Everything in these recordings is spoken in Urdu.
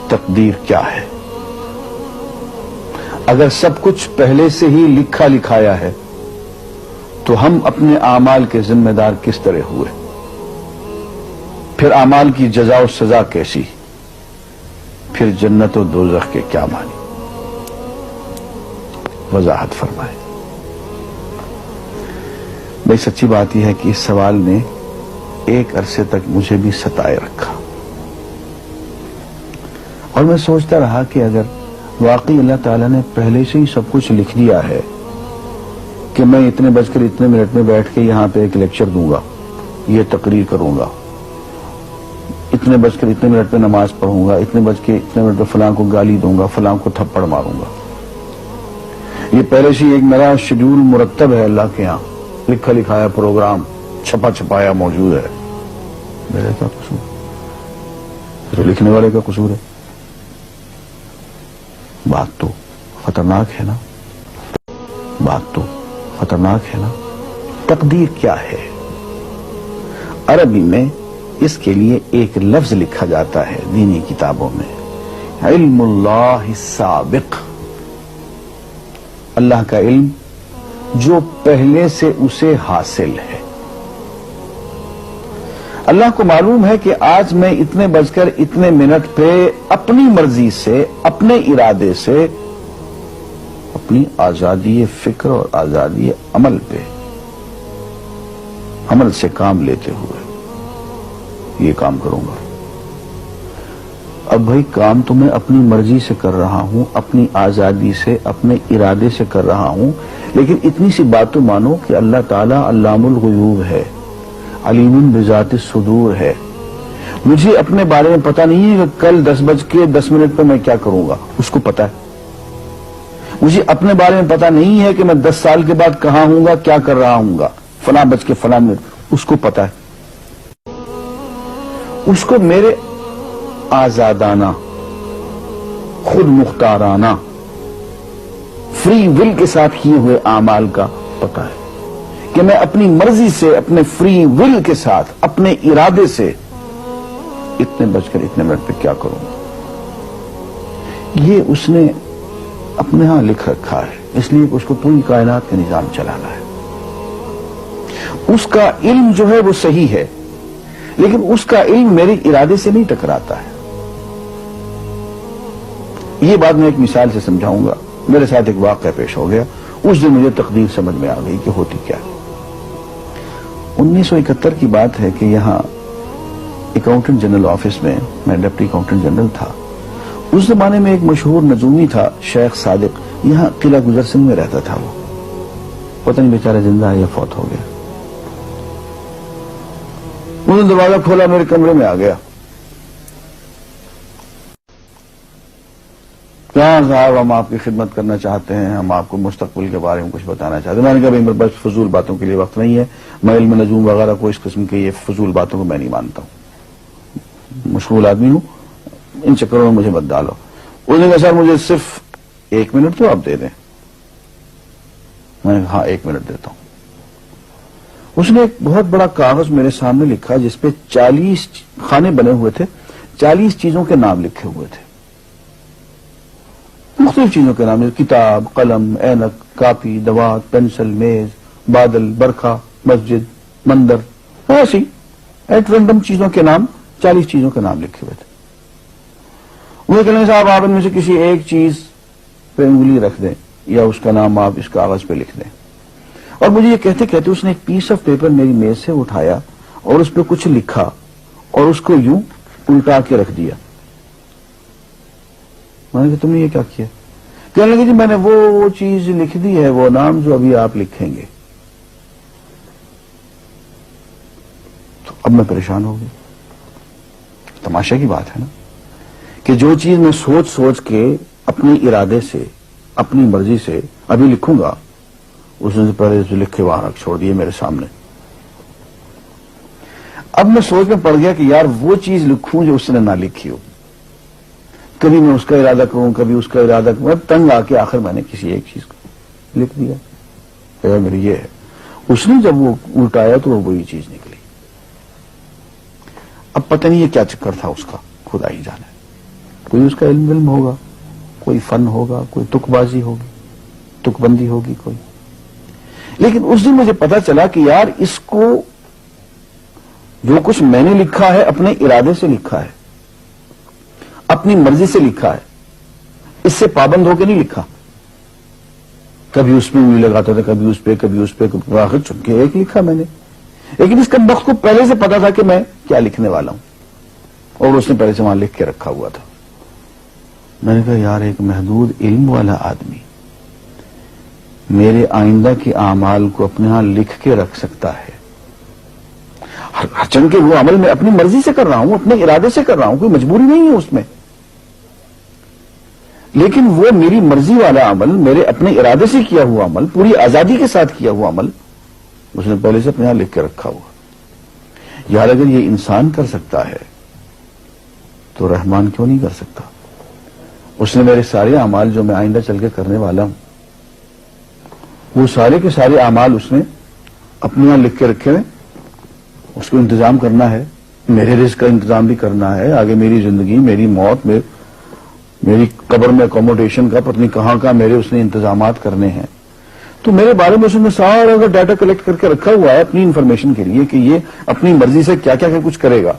تقدیر کیا ہے؟ اگر سب کچھ پہلے سے ہی لکھا لکھایا ہے تو ہم اپنے اعمال کے ذمہ دار کس طرح ہوئے؟ پھر اعمال کی جزا و سزا کیسی؟ پھر جنت و دوزخ کے کیا معنی؟ وضاحت فرمائے۔ بھئی سچی بات یہ ہے کہ اس سوال نے ایک عرصے تک مجھے بھی ستائے رکھا، اور میں سوچتا رہا کہ اگر واقعی اللہ تعالیٰ نے پہلے سے ہی سب کچھ لکھ دیا ہے کہ میں اتنے بج کر اتنے منٹ میں بیٹھ کے یہاں پہ ایک لیکچر دوں گا، یہ تقریر کروں گا، اتنے بج کر اتنے منٹ میں نماز پڑھوں گا، اتنے بج کے اتنے منٹ میں فلاں کو گالی دوں گا، فلاں کو تھپڑ ماروں گا، یہ پہلے سے ایک میرا شیڈول مرتب ہے اللہ کے ہاں، لکھا لکھایا پروگرام چھپا چھپایا موجود ہے، میرے کا قصور؟ تو لکھنے والے کا قصور ہے۔ بات تو خطرناک ہے نا، بات تو خطرناک ہے نا۔ تقدیر کیا ہے؟ عربی میں اس کے لیے ایک لفظ لکھا جاتا ہے دینی کتابوں میں، علم اللہ السابق، اللہ کا علم جو پہلے سے اسے حاصل ہے۔ اللہ کو معلوم ہے کہ آج میں اتنے بج کر اتنے منٹ پہ اپنی مرضی سے، اپنے ارادے سے، اپنی آزادی فکر اور آزادی عمل پہ، عمل سے کام لیتے ہوئے یہ کام کروں گا۔ اب بھائی کام تو میں اپنی مرضی سے کر رہا ہوں، اپنی آزادی سے، اپنے ارادے سے کر رہا ہوں، لیکن اتنی سی بات تو مانو کہ اللہ تعالیٰ علام الغیوب ہے، علیم بذات الصدور ہے۔ مجھے اپنے بارے میں پتہ نہیں ہے کہ کل 10:10 پہ میں کیا کروں گا، اس کو پتا ہے۔ مجھے اپنے بارے میں پتہ نہیں ہے کہ میں 10 سال کے بعد کہاں ہوں گا، کیا کر رہا ہوں گا، فلاں بج کے فلاں منٹ، اس کو پتا ہے۔ اس کو میرے آزادانہ، خود مختارانہ، فری ول کے ساتھ کیے ہوئے اعمال کا پتہ ہے کہ میں اپنی مرضی سے، اپنے فری ول کے ساتھ، اپنے ارادے سے اتنے بج کر اتنے منٹ پہ کیا کروں گا۔ یہ اس نے اپنے ہاں لکھ رکھا ہے، اس لیے کہ اس کو پوری کائنات کا نظام چلانا ہے۔ اس کا علم جو ہے وہ صحیح ہے، لیکن اس کا علم میرے ارادے سے نہیں ٹکراتا ہے۔ یہ بات میں ایک مثال سے سمجھاؤں گا۔ میرے ساتھ ایک واقعہ پیش ہو گیا، اس دن مجھے تقدیر سمجھ میں آ گئی کہ ہوتی کیا ہے۔ 1971 کی بات ہے کہ یہاں اکاؤنٹنٹ جنرل آفس میں میں ڈپٹی اکاؤنٹنٹ جنرل تھا۔ اس زمانے میں ایک مشہور نجومی تھا شیخ صادق، یہاں قلعہ گزر سنگھ میں رہتا تھا۔ وہ پتہ نہیں بیچارہ زندہ ہے یا فوت ہو گیا۔ انہوں نے دروازہ کھولا، میرے کمرے میں آ گیا۔ کہاں صاحب ہم آپ کی خدمت کرنا چاہتے ہیں، ہم آپ کو مستقبل کے بارے میں کچھ بتانا چاہتے ہیں۔ میں نے کہا میرے پاس فضول باتوں کے لیے وقت نہیں ہے، میں علم نجوم وغیرہ کو اس قسم کے یہ فضول باتوں کو میں نہیں مانتا ہوں، مشغول آدمی ہوں، ان چکروں میں مجھے مت ڈالو۔ اس نے کہا سر مجھے صرف 1 منٹ تو آپ دے دیں۔ میں نے کہا ہاں 1 منٹ دیتا ہوں۔ اس نے ایک بہت بڑا کاغذ میرے سامنے لکھا جس پہ 40 خانے بنے ہوئے تھے، 40 چیزوں کے نام لکھے ہوئے تھے، مختلف چیزوں کے نام، کتاب، قلم، اینک، کاپی، دوات، پینسل، میز، بادل، برکھا، مسجد، مندر، ایسی ایٹ رینڈم چیزوں کے نام، 40 چیزوں کے نام لکھے ہوئے تھے۔ وہ کہنے صاحب آپ ان میں سے کسی ایک چیز پہ انگلی رکھ دیں یا اس کا نام آپ اس کاغذ پہ لکھ دیں۔ اور مجھے یہ کہتے کہتے اس نے ایک پیس آف پیپر میری میز سے اٹھایا اور اس پہ کچھ لکھا اور اس کو یوں الٹا کے رکھ دیا۔ میں نے کہا تم نے یہ کیا کیا؟ کہنے لگے جی میں نے وہ چیز لکھ دی ہے، وہ نام جو ابھی آپ لکھیں گے۔ تو اب میں پریشان ہو گئی۔ تماشا کی بات ہے نا کہ جو چیز میں سوچ سوچ کے اپنے ارادے سے، اپنی مرضی سے ابھی لکھوں گا، اس نے پہلے جو لکھ کے وہاں رکھ چھوڑ دیے میرے سامنے۔ اب میں سوچ میں پڑ گیا کہ یار وہ چیز لکھوں جو اس نے نہ لکھی ہو، کبھی میں اس کا ارادہ کروں، کبھی اس کا ارادہ کروں، اب تنگ آ کے آخر میں نے کسی ایک چیز کو لکھ دیا کہ میری یہ ہے۔ اس نے جب وہ الٹایا تو وہ وہی چیز نکلی۔ اب پتہ نہیں یہ کیا چکر تھا اس کا، خدا ہی جانے۔ کوئی اس کا علم ہوگا، کوئی فن ہوگا، کوئی تک بازی ہوگی، تک بندی ہوگی کوئی. لیکن اس دن مجھے پتا چلا کہ یار اس کو جو کچھ میں نے لکھا ہے اپنے ارادے سے لکھا ہے، اپنی مرضی سے لکھا ہے، اس سے پابند ہو کے نہیں لکھا. کبھی اس میں انگلی لگاتا تھا، کبھی اس پہ، کبھی اس پہ، آخر چن کے ایک لکھا میں نے. لیکن اس کمبخت کو پہلے سے پتا تھا کہ میں کیا لکھنے والا ہوں، اور اس نے پہلے سے وہاں لکھ کے رکھا ہوا تھا. میں نے کہا یار ایک محدود علم والا آدمی میرے آئندہ کے اعمال کو اپنے ہاں لکھ کے رکھ سکتا ہے. چن کے وہ عمل میں اپنی مرضی سے کر رہا ہوں، اپنے ارادے سے کر رہا ہوں، کوئی مجبوری نہیں ہے اس میں. لیکن وہ میری مرضی والا عمل، میرے اپنے ارادے سے کیا ہوا عمل، پوری آزادی کے ساتھ کیا ہوا عمل، اس نے پہلے سے اپنے یہاں لکھ کے رکھا ہوا. یار اگر یہ انسان کر سکتا ہے تو رحمان کیوں نہیں کر سکتا؟ اس نے میرے سارے اعمال جو میں آئندہ چل کے کرنے والا ہوں، وہ سارے کے سارے اعمال اس نے اپنے یہاں لکھ کے رکھے ہیں. اس کو انتظام کرنا ہے، میرے رزق کا انتظام بھی کرنا ہے، آگے میری زندگی، میری موت، میری قبر میں اکوموڈیشن کا پتہ نہیں کہاں کا میرے اس نے انتظامات کرنے ہیں. تو میرے بارے میں اس نے سارا کا ڈیٹا کلیکٹ کر کے رکھا ہوا ہے اپنی انفارمیشن کے لیے کہ یہ اپنی مرضی سے کیا کیا کچھ کرے گا.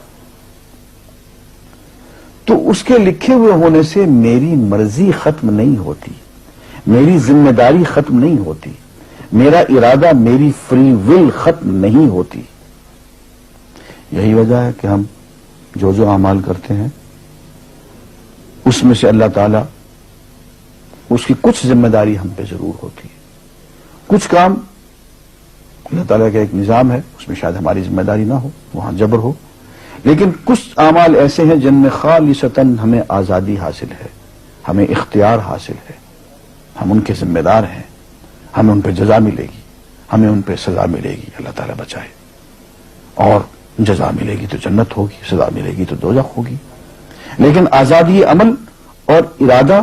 تو اس کے لکھے ہوئے ہونے سے میری مرضی ختم نہیں ہوتی، میری ذمہ داری ختم نہیں ہوتی، میرا ارادہ، میری فری ول ختم نہیں ہوتی. یہی وجہ ہے کہ ہم جو اعمال کرتے ہیں اس میں سے اللہ تعالیٰ اس کی کچھ ذمہ داری ہم پہ ضرور ہوتی ہے. کچھ کام اللہ تعالیٰ کا ایک نظام ہے، اس میں شاید ہماری ذمہ داری نہ ہو، وہاں جبر ہو. لیکن کچھ اعمال ایسے ہیں جن میں خالصتاً ہمیں آزادی حاصل ہے، ہمیں اختیار حاصل ہے، ہم ان کے ذمہ دار ہیں، ہمیں ان پہ جزا ملے گی، ہمیں ان پہ سزا ملے گی، اللہ تعالیٰ بچائے. اور جزا ملے گی تو جنت ہوگی، سزا ملے گی تو دوزخ ہوگی. لیکن آزادی عمل اور ارادہ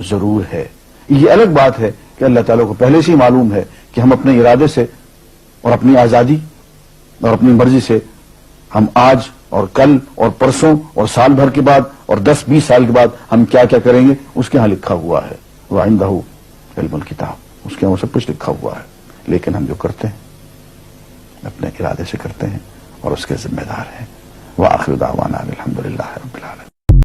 ضرور ہے. یہ الگ بات ہے کہ اللہ تعالیٰ کو پہلے سے ہی معلوم ہے کہ ہم اپنے ارادے سے اور اپنی آزادی اور اپنی مرضی سے ہم آج اور کل اور پرسوں اور سال بھر کے بعد اور 10-20 سال کے بعد ہم کیا کیا کریں گے اس کے ہاں لکھا ہوا ہے. وَعِندَهُ عِلْمُ الْكِتَابِ، اس کے ہاں سب کچھ لکھا ہوا ہے. لیکن ہم جو کرتے ہیں اپنے ارادے سے کرتے ہیں اور اس کے ذمہ دار ہیں. وآخر دعوانا الحمدللہ رب العالمین.